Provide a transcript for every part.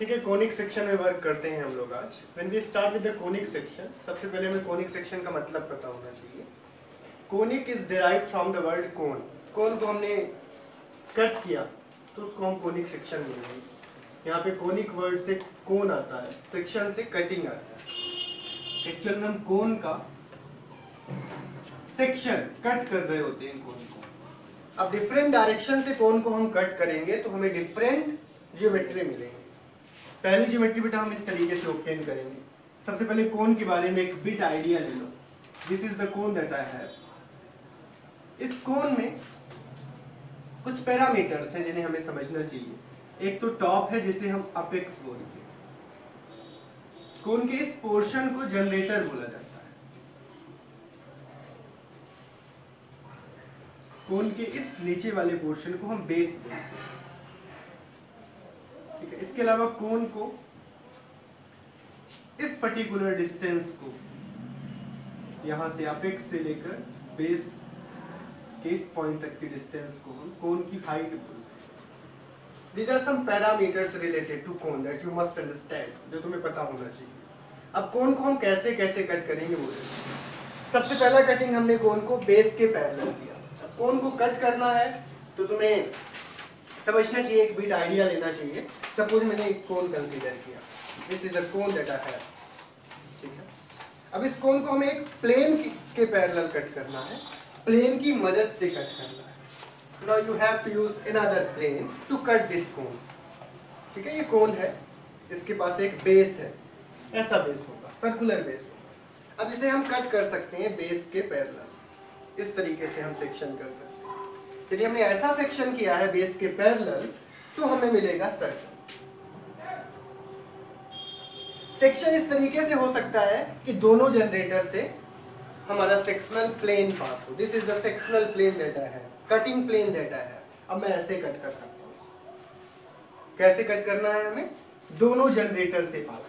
ठीक है, conic section में वर्क करते हैं हम लोग आज। When we start with the conic section, सबसे पहले हमें कोनिक सेक्शन का मतलब पता होना चाहिए। Conic is derived from the word cone. Cone को हमने कट किया तो उसको हम कोनिक सेक्शन बोलेंगे। यहाँ पे कोनिक वर्ड से कोन आता है, सेक्शन से कटिंग आता है। एक्चुअल में हम कोन का सेक्शन कट कर रहे होते हैं कोन को। अब डिफरेंट डायरेक्शन से कोन को हम कट करेंगे तो हमें डिफरेंट ज्योमेट्री मिलेंगे। पहली ज्योमेट्री बेटा हम इस तरीके से ऑब्टेन करेंगे। सबसे पहले कोन के बारे में एक बिट आइडिया ले लो। This is the cone that I have. इस कोन में कुछ पैरामीटर्स हैं जिन्हें हमें समझना चाहिए। एक तो टॉप है जिसे हम अपेक्स बोलते हैं। कोन के इस पोर्शन को जनरेटर बोला जाता है। कोन के इस नीचे वाले पोर्शन को हम बेस बोलते हैं। ठीक है, इसके अलावा कोन को इस पर्टिकुलर डिस्टेंस को यहां से अपेक्स से लेकर बेस के इस पॉइंट तक की डिस्टेंस को हम कोन की हाइट बोलते हैं। These are some parameters related to cone that you must understand, जो तुम्हें पता होना चाहिए। अब कोन को हम कैसे कैसे कट करेंगे वो देखो। सबसे पहला कटिंग हमने कोन को बेस के पैरेलल किया। अब कोन को कट करना है तो तुम्हें समझना चाहिए, एक बिट आइडिया लेना चाहिए। सपोज मैंने एक कोन कंसीडर किया, this is a cone that I have. ठीक है, अब इस कोन को हमें एक प्लेन के पैरेलल कट करना है, प्लेन की मदद से कट करना है। Now you have to use another plane to cut this cone. ठीक है, ये कोन है, इसके पास एक बेस है, ऐसा बेस होगा, सर्कुलर बेस होगा। अब इसे हम कट कर सकते हैं बेस के पैरेलल। इस तरीके से हम सेक्शन कर सकते हैं। यदि हमने ऐसा सेक्शन किया है बेस के पैरेलल तो हमें मिलेगा सर्कल। सेक्शन इस तरीके से हो सकता है कि दोनों जनरेटर से हमारा सेक्शनल प्लेन पास हो। This is the sectional plane that I have, cutting plane that I have. अब मैं ऐसे कट कर सकता हूं। कैसे कट करना है हमें? दोनों जनरेटर से पास हो।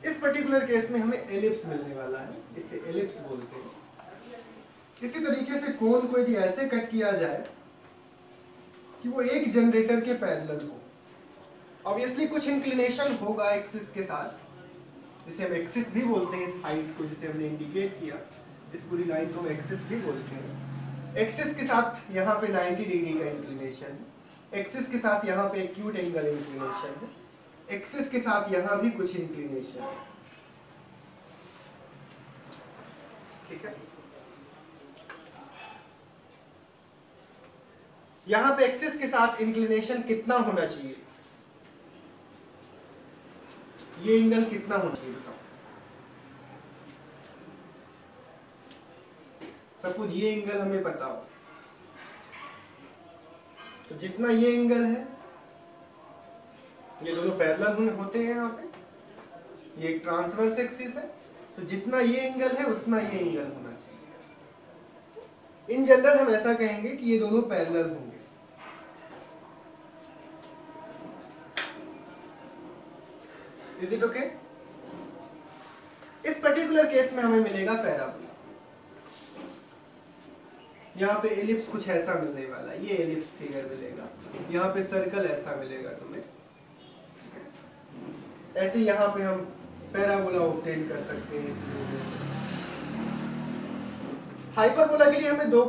इस पर्टिकुलर केस में हमें एलिप्स मिलने वाला है, इसे एलिप्स बोलते हैं। इसी तरीके से कोन को यदि ऐसे कट किया जाए कि वो एक जनरेटर के पैरेलल हो, ऑब्वियसली कुछ इंक्लिनेशन होगा एक्सिस के साथ, जिसे हम एक्सिस भी बोलते हैं। इस हाइट को जिसे हमने इंडिकेट किया, इस पूरी लाइन को हम एक्सिस भी बोलते हैं। एक्सिस के साथ यहाँ पे 90 डिग्री का इंक्लिनेशन है, एक्सिस के साथ यहाँ पे एक्यूट एंगल इंक्लिनेशन है, एक्सिस के साथ यहां भी कुछ इंक्लिनेशन है। ठीक है, यहां पे एक्सिस के साथ इंक्लिनेशन कितना होना चाहिए? ये एंगल कितना होना चाहिए बताओ। सपोज ये एंगल हमें पता हो, तो जितना ये एंगल है, ये दोनों पैरेलल होते हैं यहाँ पे, ये एक ट्रांसवर्स एक्सिस है, तो जितना ये एंगल है उतना ये एंगल होना चाहिए। इन जनरल हम ऐसा कहेंगे कि ये दोनों पैरेलल होंगे। Is it okay? इस पर्टिकुलर केस में हमें मिलेगा पैराबोला। यहाँ पे एलिप्स कुछ ऐसा मिलने वाला है, ये एलिप्स फिगर मिलेगा। यहाँ पे सर्कल ऐसा मिलेगा तुम्हें। ऐसे यहाँ पे हम पैराबोला ऑब्टेन कर सकते हैं। हाइपरबोला के लिए हमें दो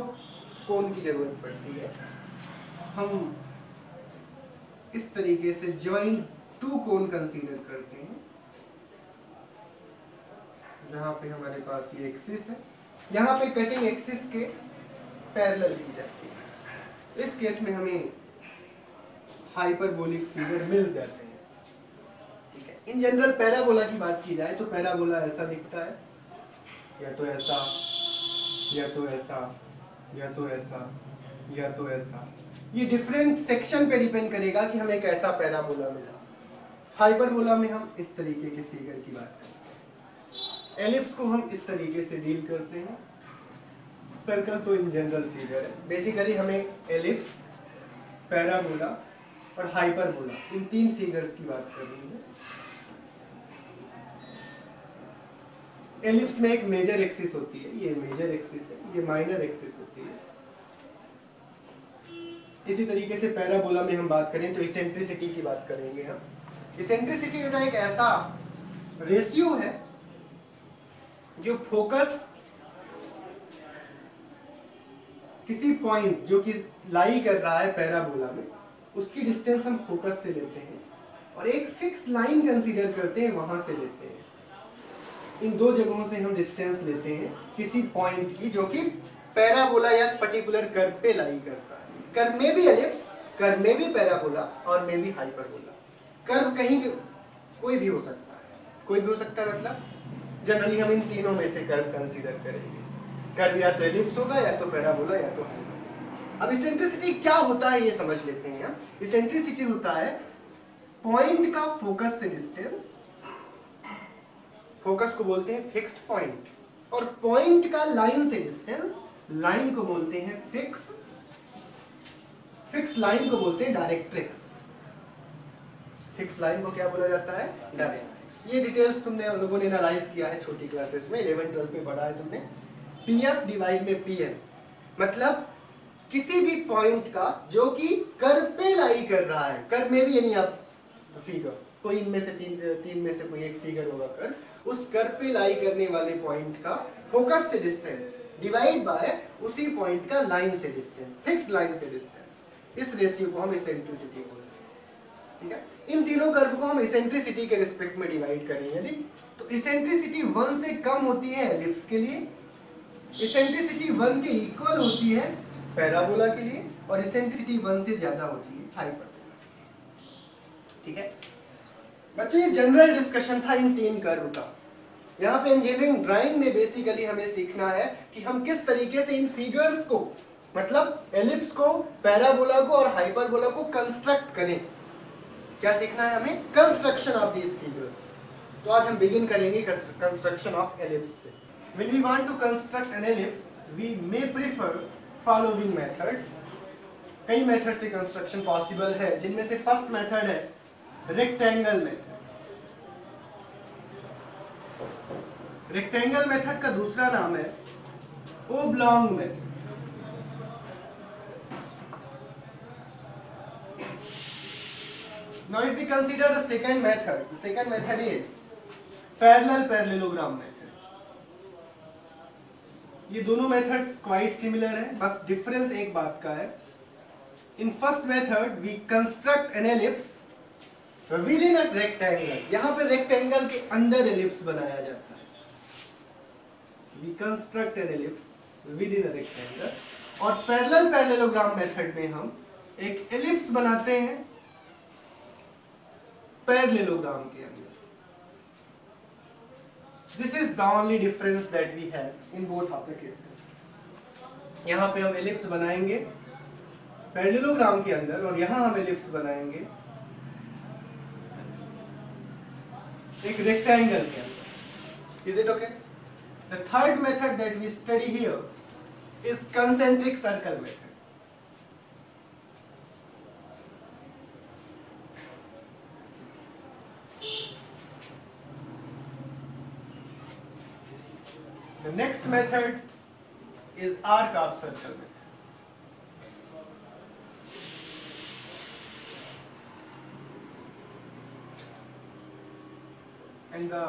कोन की जरूरत पड़ती है। हम इस तरीके से ज्वाइंट टू कोन कंसीडर करते हैं, जहां पे हमारे पास ये एक्सिस है, यहाँ पे कटिंग एक्सिस के पैरेलल ली जाती है। इस केस में हमें हाइपरबोलिक फिगर मिल जाते हैं। इन जनरल पैराबोला की बात की जाए तो पैराबोला ऐसा दिखता है, या तो ऐसा, या तो ऐसा, या तो ऐसा, या तो ऐसा। ये डिफरेंट सेक्शन पे डिपेंड करेगा कि हमें कैसा पैराबोला मिला। हाइपरबोला में हम इस तरीके के फिगर की बात करते हैं। एलिप्स को हम इस तरीके से डील करते हैं। सर्कल तो इन जनरल फिगर है, बेसिकली हमें एलिप्स, पैराबोला और हाइपरबोला इन 3 फिगर्स की बात करनी है। एलिप्स में एक मेजर एक्सिस होती है, ये मेजर एक्सिस है, ये माइनर एक्सिस होती है। इसी तरीके से पैराबोला में हम बात करें तो इसेंट्रिसिटी की बात करेंगे हम। इसेंट्रिसिटी एक ऐसा रेशियो है जो फोकस किसी पॉइंट जो कि लाई कर रहा है पैराबोला में, उसकी डिस्टेंस हम फोकस से लेते हैं और एक फिक्स लाइन कंसीडर करते हैं, वहां से लेते हैं। इन 2 जगहों से हम डिस्टेंस लेते हैं किसी पॉइंट की जो कि पैराबोला या पर्टिकुलर कर्व पे लाई करता है। कर्व में भी एलिप्स, कर्व में भी पैराबोला और में भी हाइपरबोला। कर्व कहीं कोई भी हो सकता है, कोई भी हो सकता है, मतलब जनरली हम इन तीनों में से कर्व कंसीडर करेंगे। कर्व या तो एलिप्स होगा, या तो पैराबोला, या तो हाइपरबोला। अब इसेंट्रिसिटी क्या होता है ये समझ लेते हैं हम। इसेंट्रिसिटी होता है पॉइंट का फोकस से डिस्टेंस, फोकस को बोलते हैं फिक्स्ड पॉइंट, और पॉइंट का लाइन से डिस्टेंस, लाइन को बोलते हैं फिक्स, फिक्स लाइन को बोलते हैं डायरेक्ट्रिक्स। फिक्स लाइन को क्या बोला जाता है? डायरेक्ट्रिक्स। ये डिटेल्स तुमने लोगों ने एनालाइज किया है छोटी क्लासेस में, 11-12 में पढ़ा है तुमने। पीएफ डिवाइड में पीएन, मतलब किसी भी पॉइंट का जो कि कर्व पे लाई कर रहा है, कर्व में भी यानी आप फिगर कोई इनमें से तीन में से कोई एक फिगर होगा कर्व, उस कर्व पे लाई करने वाले पॉइंट का फोकस से डिस्टेंस डिवाइड बाय उसी पॉइंट का लाइन से डिस्टेंस, फिक्स्ड लाइन से डिस्टेंस। इस रेशियो को हम इसेंट्रिसिटी बोलते हैं। ठीक है, इन तीनों कर्व को हम इसेंट्रिसिटी के रिस्पेक्ट में डिवाइड करेंगे। यदि तो इसेंट्रिसिटी 1 से कम होती है एलिप्स के लिए, इसेंट्रिसिटी 1 के इक्वल होती है पैराबोला के लिए, और इसेंट्रिसिटी 1 से ज्यादा होती है हाइपरबोला। ठीक है बच्चों, ये जनरल डिस्कशन था इन 3 कर्व का। यहाँ पे इंजीनियरिंग ड्राइंग में बेसिकली हमें सीखना है कि हम किस तरीके से इन फिगर्स को, मतलब एलिप्स को, पैराबोला को और हाइपरबोला को कंस्ट्रक्ट करें। क्या सीखना है हमें? Construction of these figures. तो आज हम बिगिन करेंगे कंस्ट्रक्शन ऑफ एलिप्स से। When we want to construct an ellipse, we may prefer following methods. कई मेथड से कंस्ट्रक्शन पॉसिबल है, जिनमें से फर्स्ट मेथड है रेक्टेंगल मेथड। रेक्टेंगल मेथड का दूसरा नाम है oblong method. Now if we consider the second method is parallel parallelogram method. ये दोनों मेथड्स क्वाइट सिमिलर है, बस डिफरेंस एक बात का है। In first method we construct an ellipse within a rectangle. यहां पे रेक्टेंगल के अंदर एलिप्स बनाया जाता है। We construct an ellipse within a rectangle. और पैरेलल पैरेललोग्राम मेथड में हम एक एलिप्स बनाते हैं पैरेललोग्राम के अंदर। This is the only difference that we have in both of the cases. यहाँ पे हम एलिप्स बनाएंगे पैरेललोग्राम के अंदर, और यहाँ हम एलिप्स बनाएंगे एक रेक्टेंगल के अंदर। Is it okay? The third method that we study here is concentric circle method. The next method is arc of circle method. And the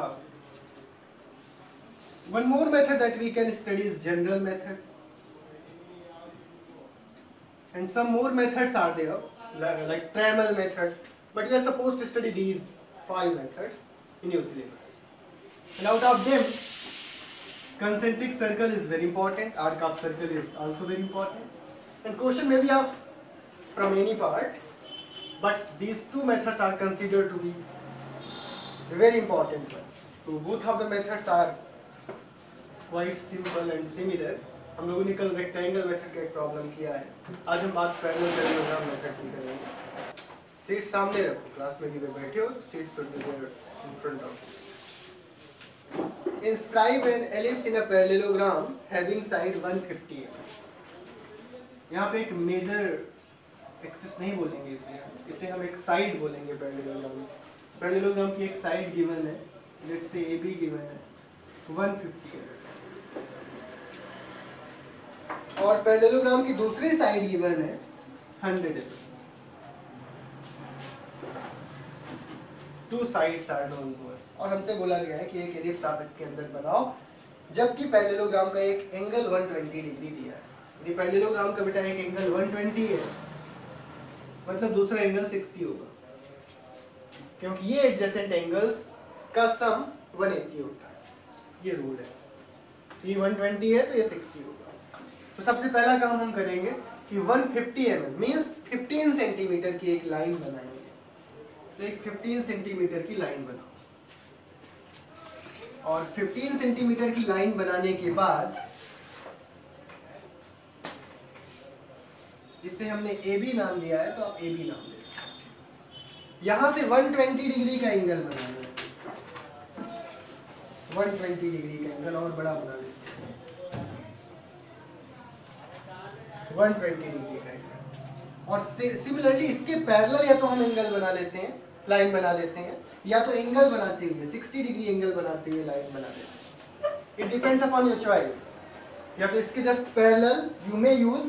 one more method that we can study is general method. And some more methods are there, like Trammell method. But you are supposed to study these 5 methods in your syllabus. And out of them, concentric circle is very important, arc of circle is also very important, and question may be of from any part, but these 2 methods are considered to be very important. So both of the methods are quite simple and similar. हम लोगों ने कल rectangle method का एक problem किया है, आज हम बात पैरेलल पैरेललोग्राम मेथड की करेंगे। सीट सामने रखो, क्लास में जिधर बैठे हो seat in front of. Inscribe an ellipse in a parallelogram having side 150 mm. यहाँ पे एक मेजर एक्सिस नहीं बोलेंगे, इसे हम एक साइड बोलेंगे। पैरेललोग्राम की एक साइड गिवन है, लेट्स से AB गिवन है 150 mm, और पैरेललोग्राम की दूसरी साइड गिवन है 100 mm। Two sides are known to us, और हमसे बोला गया है कि एक एलिप्स आप इसके अंदर बनाओ जबकि पैरेललोग्राम का एक एंगल 120 डिग्री दिया है। यदि पैरेललोग्राम का बेटा एक एंगल 120 है, मतलब दूसरा एंगल 60 होगा, क्योंकि ये एडजेसेंट एंगल्स का सम 180 होता है, ये रूल है। ये 120 है तो ये 60 होगा। तो सबसे पहला काम हम करेंगे कि 150 mm मींस 15 सेंटीमीटर की एक लाइन बनाएंगे। तो एक 15 सेंटीमीटर की लाइन बनाओ, और 15 सेंटीमीटर की लाइन बनाने के बाद इसे हमने AB नाम दिया है, तो आप AB नाम दे। यहां से 120 डिग्री का एंगल बनाना है, 120 डिग्री का एंगल और बड़ा बना लेते हैं, 120 डिग्री का एंगल। और सिमिलरली इसके पैरेलल या तो हम एंगल बना लेते हैं, लाइन बना लेते हैं, या तो एंगल बनाते हुए 60 डिग्री एंगल बनाते हुए लाइन बना लेते हैं। It depends upon your choice. या तो इसके just parallel you may use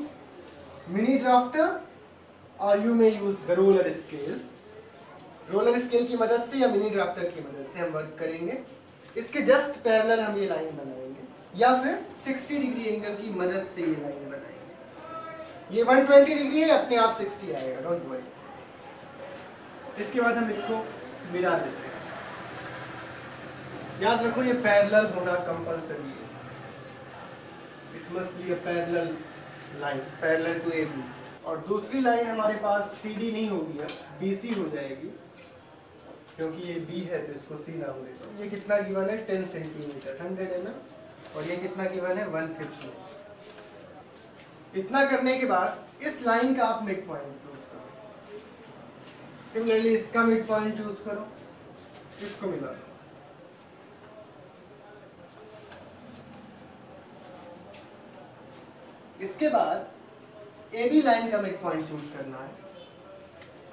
mini drafter और you may use the roller scale. Roller scale की मदद से या मिनी ड्राफ्टर की मदद से हम वर्क करेंगे। इसके जस्ट पैरेलल हम ये लाइन बनाएंगे, या फिर 60 डिग्री एंगल की मदद से ये लाइन बनाएंगे। ये 120 डिग्री है, अपने आप 60 आएगा, डोंट वरी। इसके बाद हम इसको मिला देते हैं। याद रखो ये पैरेलल होना कंपल्सरी है, it must be a parallel line, parallel to AB। और दूसरी लाइन हमारे पास CD नहीं होगी, अब BC हो जाएगी, क्योंकि ये B है तो इसको C नाम देता हूँ। ये कितना गिवन है 10 सेंटीमीटर 100 mm, और ये कितना गिवन है 150। इतना करने के बाद इस लाइन का आप मिड पॉइंट चूज करो। सिमिलरली इसका मिड पॉइंट चूज करो, इसको मिला दो। इसके बाद AB लाइन का मिड पॉइंट चूज करना है,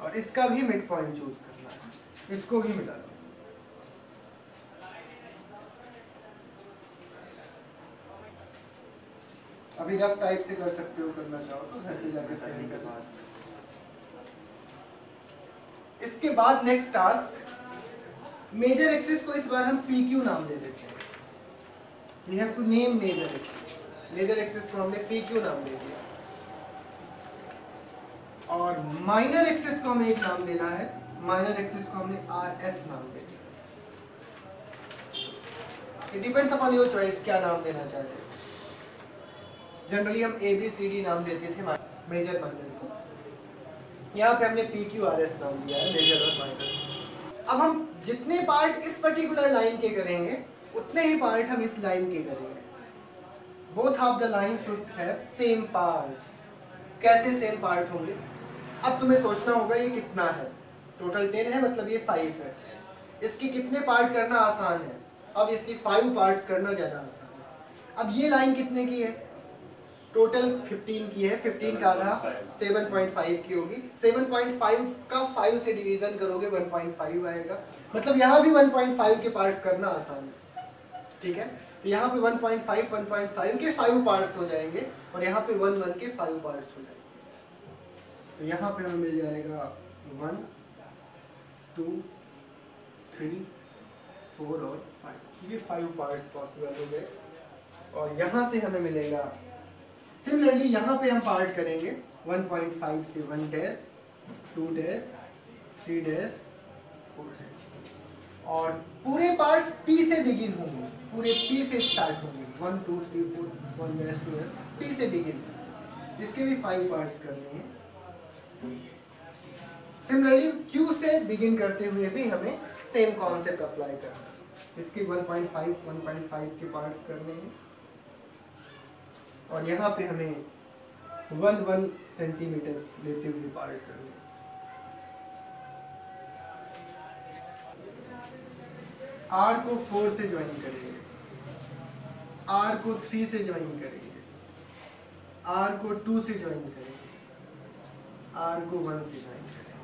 और इसका भी मिड पॉइंट चूज करना है, इसको भी मिला दो। अभी रफ टाइप से कर सकते हो, करना चाहो तो घर पे जाकर तैयारी करना। इसके बाद नेक्स्ट टास्क, मेजर एक्सिस को इस बार हम PQ नाम दे देते हैं। We have to name major axis. Major axis को हमने PQ नाम दे दिया, और माइनर एक्सिस को हमें एक नाम देना है। माइनर एक्सिस को हमने RS नाम दे दिया। It depends upon your choice, क्या नाम देना चाहते हैं। जनरली हम ABCD नाम देते थे मेजर माइनर को, यहाँ पे हमने PQRS नाम दिया है, मेजर और माइनर। अब हम जितने पार्ट इस पर्टिकुलर लाइन के करेंगे उतने ही पार्ट हम इस लाइन के करेंगे। Both of the line should have same parts. कैसे सेम पार्ट होंगे? अब तुम्हें सोचना होगा ये कितना है। टोटल 10 है, मतलब ये 5 है। इसके कितने पार्ट करना आसान है? अब इसकी 5 पार्ट्स करना ज्यादा आसान है। अब ये लाइन कितने की है? टोटल 15 की है। 15 का आधा 7.5 की होगी। 7.5 का 5 से डिवीजन करोगे 1.5 आएगा। मतलब यहाँ भी 1.5 के पार्ट्स करना आसान है, ठीक है। तो यहाँ पे 1.5 के 5 पार्ट्स हो जाएंगे, और यहाँ पे 1 के 5 पार्ट्स हो जाएंगे। तो यहाँ पे हमें मिल जाएगा 1 2 3 4 और 5। ये 5 पार्ट्स पॉसिबल हो गए। और यहाँ से हमें मिलेगा, सिमिलरली यहाँ पे हम पार्ट करेंगे 1.5 से 1 डैश 2 डैश 3 डैश 4 डैश, और पूरे पार्ट्स P से बिगिन होंगे, पूरे P से स्टार्ट होंगे। 1 2 3 4 1 डैश 2 डैश P से बिगिन, जिसके भी 5 पार्ट्स करने हैं। सिमिलरली Q से बिगिन करते हुए भी हमें सेम कॉन्सेप्ट अप्लाई करना है। इसके 1.5 के पार्ट्स करने हैं, और यहाँ पे हमें 1 सेंटीमीटर लेते हुए पार्ट करने हैं। R को 4 से ज्वाइन करेंगे, आर को 3 से ज्वाइन करेंगे, आर को 2 से ज्वाइन करेंगे, आर को 1 से ज्वाइन करेंगे,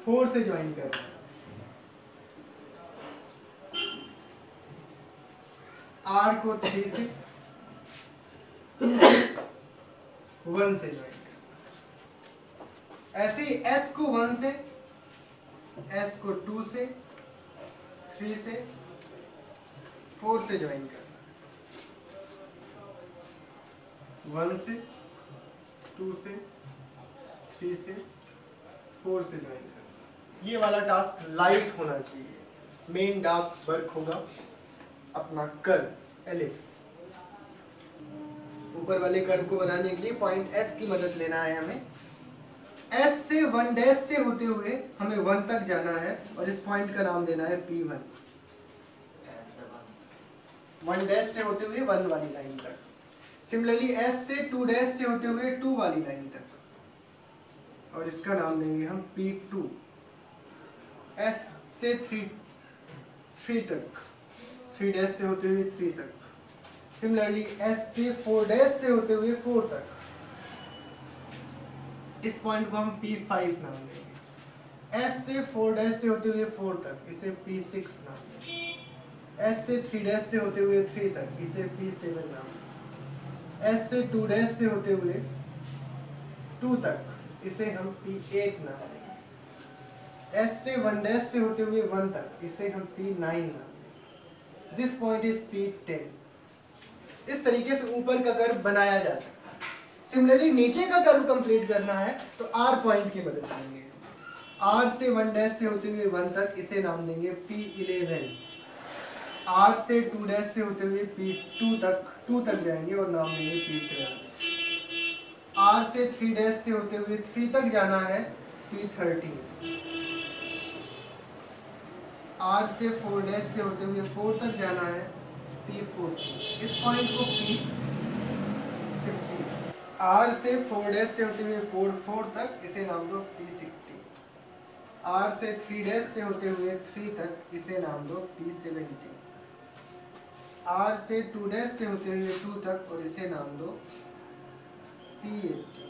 4 से ज्वाइन कर रहे हैं, आर को 3 से, 2 से, 1 से ज्वाइन कर, ऐसे ही एस को 1 से, एस को 2 से, 3 से, 4 से ज्वाइन करना, 1 से, 2 से, 3 से, 4 से ज्वाइन करना। ये वाला टास्क लाइट होना चाहिए। मेन डार्क वर्क होगा अपना कर्व एलिप्स। ऊपर वाले कर्व को बनाने के लिए पॉइंट एस की मदद लेना है हमें। एस से 1 डैश से होते हुए हमें 1 तक जाना है और इस पॉइंट का नाम देना है P1। 1 डैश से होते हुए 1 वाली लाइन तक। सिमिलरली एस से 2 डैश से होते हुए 2 वाली लाइन तक और इसका नाम देंगे हम P2। एस से 3 तक, 3 डैश से होते हुए 3 तक। सिमिलरली एस से 4 डैश से होते हुए 4 तक, इस पॉइंट को हम P5 नाम देंगे। एस से 4 डैश से होते हुए 4 तक, इसे P6 नाम देंगे। एस से 3 डैश से होते हुए 3 तक, इसे P7 नाम देंगे। एस से 2 डैश से होते हुए 2 तक, इसे हम P8 नाम देंगे। एस से 1 डैश से होते हुए 1 तक, इसे हम P9 नाम देंगे। This point is P10। इस तरीके से ऊपर का कर्व बनाया जा सकता है। सिमिलरली नीचे का कर्व कंप्लीट करना है तो आर पॉइंट की मदद लेंगे। आर से 1 डैश से होते हुए 1 तक, इसे नाम देंगे P11। आर से 2 डैश से होते हुए P2 तक जाएंगे और नाम देंगे P12। आर से 3 डैश से होते हुए 3 तक जाना है P13। आर से 4 डैश से होते हुए 4 तक जाना है P14। इस पॉइंट को P15। आर से 4 डैश से होते हुए 4 तक, इसे नाम दो P16। आर से 3 डैश से होते हुए 3 तक, इसे नाम दो P17। आर से 2 डैश से होते हुए 2 तक और इसे नाम दो P18।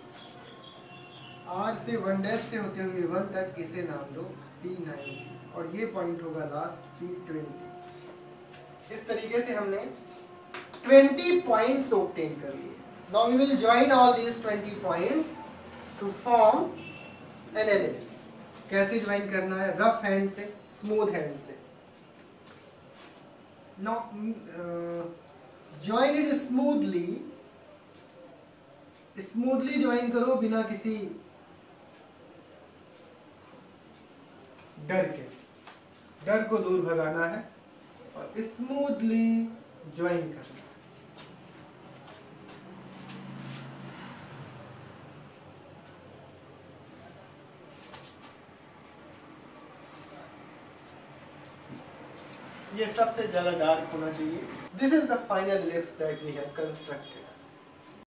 आर से 1 डैश से होते हुए 1 तक, इसे नाम दो P19 और ये पॉइंट होगा लास्ट P20। इस तरीके से हमने 20 पॉइंट्स ऑब्टेन कर लिए। Now we will join all these 20 points to form an ellipse. कैसे ज्वाइन करना है? रफ हैंड से, स्मूथ हैंड से। Now join it smoothly. Smoothly join करो बिना किसी डर के। डर को दूर भगाना है और स्मूथली ज्वाइन करना है। ये सबसे ज्यादा डार्क होना चाहिए। This is the final ellipse that we have constructed.